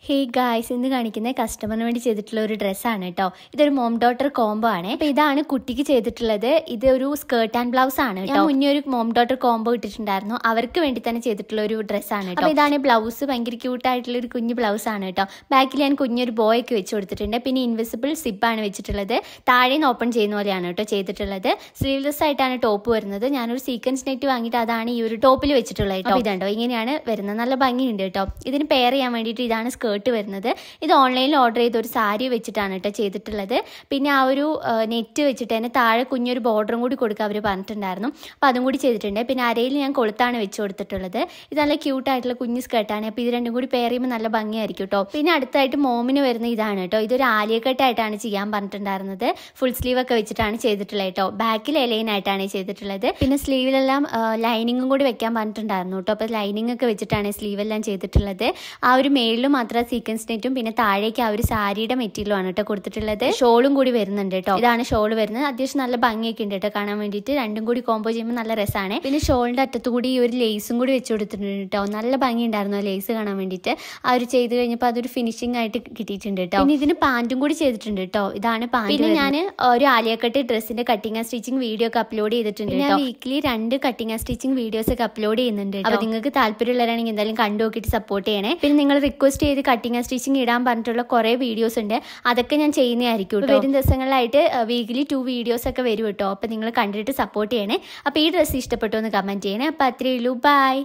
Hey guys, ഇന്ന് കാണിക്കുന്ന കസ്റ്റമറിന് വേണ്ടി ചെയ്തിട്ടുള്ള ഒരു ഡ്രസ്സാണ് കേട്ടോ. ഇതൊരു മോം ഡോട്ടർ കോംബോ ആണ്. അപ്പോൾ ഇതാണ് കുട്ടിക്ക് ചെയ്തിട്ടുള്ളത്. ഇതൊരു സ്കേർട്ട് ആൻഡ് ബ്ലൗസ് ആണ് കേട്ടോ. മുന്നേ ഒരു മോം ഡോട്ടർ കോംബോ ഇട്ടിട്ടുണ്ടായിരുന്നു, അവർക്ക് വേണ്ടി തന്നെ ചെയ്തിട്ടുള്ള ഒരു ഡ്രസ്സാണ് കേട്ടോ. അപ്പോൾ ഇതാണ് ബ്ലൗസ്. ഭയങ്കര ക്യൂട്ടായിട്ടുള്ള ഒരു കുഞ്ഞു ബ്ലൗസ് ആണ് കേട്ടോ. ബാക്കിൽ ഞാൻ കുഞ്ഞൊരു ബോയൊക്കെ വെച്ച് കൊടുത്തിട്ടുണ്ട്. പിന്നെ ഇൻവിസിബിൾ സിബാണ് വെച്ചിട്ടുള്ളത്. താഴെ നിന്ന് ഓപ്പൺ ചെയ്യുന്ന പോലെയാണ് കേട്ടോ ചെയ്തിട്ടുള്ളത്. സ്ലീവ്ലെസ് ആയിട്ടാണ് ടോപ്പ് വരുന്നത്. ഞാനൊരു സീക്വൻസ് നെറ്റ് വാങ്ങിയിട്ട് അതാണ് ഈ ഒരു ടോപ്പിൽ വെച്ചിട്ടുള്ളത് കേട്ടോ. ഇതുണ്ടോ, ഇങ്ങനെയാണ് വരുന്നത്. നല്ല ഭംഗിയുണ്ട് കേട്ടോ. ഇതിന് പെയർ ചെയ്യാൻ വേണ്ടിയിട്ട് ഇതാണ് സ്കേർട്ട് വരുന്നത്. ഇത് ഓൺലൈനിൽ ഓർഡർ ചെയ്ത ഒരു സാരി വെച്ചിട്ടാണ് കേട്ടോ ചെയ്തിട്ടുള്ളത്. പിന്നെ ആ ഒരു നെറ്റ് വെച്ചിട്ട് തന്നെ താഴെ കുഞ്ഞൊരു ബോർഡറും കൂടി കൊടുക്കുക അവർ പറഞ്ഞിട്ടുണ്ടായിരുന്നു. അപ്പോൾ അതും കൂടി ചെയ്തിട്ടുണ്ട്. പിന്നെ അരയിൽ ഞാൻ കൊളുത്താണ് വെച്ച് കൊടുത്തിട്ടുള്ളത്. ഇത് നല്ല ക്യൂട്ടായിട്ടുള്ള കുഞ്ഞ് സ്കേർട്ടാണ്. അപ്പോൾ ഇത് രണ്ടും കൂടി പെയർ ചെയ്യുമ്പോൾ നല്ല ഭംഗിയായിരിക്കും കേട്ടോ. പിന്നെ അടുത്തായിട്ട് മോമിന് വരുന്ന ഇതാണ് കേട്ടോ. ഇതൊരു ആലിയക്കെട്ടായിട്ടാണ് ചെയ്യാൻ പറഞ്ഞിട്ടുണ്ടായിരുന്നത്. ഫുൾ സ്ലീവ് ഒക്കെ വെച്ചിട്ടാണ് ചെയ്തിട്ടുള്ളത് കേട്ടോ. ബാക്കിൽ എലൈനായിട്ടാണ് ചെയ്തിട്ടുള്ളത്. പിന്നെ സ്ലീവിലെല്ലാം ലൈനിങ്ങും കൂടി വെക്കാൻ പറഞ്ഞിട്ടുണ്ടായിരുന്നു കേട്ടോ. അപ്പോൾ ലൈനിങ് ഒക്കെ വെച്ചിട്ടാണ് സ്ലീവെല്ലാം ചെയ്തിട്ടുള്ളത്. ആ ഒരു മേളിലും മാത്രം സീക്വൻസ് നെറ്റും പിന്നെ താഴേക്ക് ആ ഒരു സാരിയുടെ മെറ്റീരിയലും ആണ് കേട്ടോ കൊടുത്തിട്ടുള്ളത്. ഷോളും കൂടി വരുന്നുണ്ട് കേട്ടോ. ഇതാണ് ഷോൾ വരുന്നത്. അത്യാവശ്യം നല്ല ഭംഗിയൊക്കെ ഉണ്ട് കേട്ടോ കാണാൻ വേണ്ടിയിട്ട്. രണ്ടും കൂടി കോംബോ ചെയ്യുമ്പോൾ നല്ല രസമാണ്. പിന്നെ ഷോളിന്റെ അറ്റത്തു കൂടി ഈ ഒരു ലേസും കൂടി വെച്ച് കൊടുത്തിട്ടുണ്ട് കേട്ടോ. നല്ല ഭംഗി ഉണ്ടായിരുന്നു ലേസ് കാണാൻ വേണ്ടിയിട്ട്. ആ ഒരു ചെയ്ത് കഴിഞ്ഞപ്പോൾ അതൊരു ഫിനിഷിംഗ് ആയിട്ട് കിട്ടിയിട്ടുണ്ട് കേട്ടോ. പിന്നെ ഇതിന് പാന്റും കൂടി ചെയ്തിട്ടുണ്ട് കേട്ടോ. ഇതാണ് പാന്റ്. പിന്നെ ഞാൻ ഒരു ആലിയക്കട്ട് ഡ്രസ്സിന്റെ കട്ടിങ് ആൻഡ് സ്റ്റിച്ചിങ് വീഡിയോ ഒക്കെ അപ്ലോഡ് ചെയ്തിട്ടുണ്ട്. ഞാൻ weekly 2 cutting and stitching videos ഒക്കെ അപ്ലോഡ് ചെയ്യുന്നുണ്ട്. അപ്പോൾ നിങ്ങൾക്ക് താല്പര്യമുള്ളവരാണെങ്കിൽ എന്തായാലും കണ്ടു നോക്കിയിട്ട് സപ്പോർട്ട് ചെയ്യണേ. പിന്നെ നിങ്ങൾ റിക്വസ്റ്റ് ചെയ്ത് കട്ടിങ് ആൻഡ് സ്റ്റിച്ചിങ് ഇടാൻ പറഞ്ഞിട്ടുള്ള കുറേ വീഡിയോസ് ഉണ്ട്. അതൊക്കെ ഞാൻ ചെയ്യുന്നതായിരിക്കും കേട്ടോ. വരും ദിവസങ്ങളിലായിട്ട് വീക്കിലി 2 വീഡിയോസ് ഒക്കെ വരും കേട്ടോ. അപ്പോൾ നിങ്ങൾ കണ്ടിട്ട് സപ്പോർട്ട് ചെയ്യണേ. അപ്പോൾ ഈ ഡ്രസ്സ് ഇഷ്ടപ്പെട്ടോ എന്ന് കമന്റ് ചെയ്യണേ. അപ്പോൾ അത്രയേ ഉള്ളൂ. ബൈ.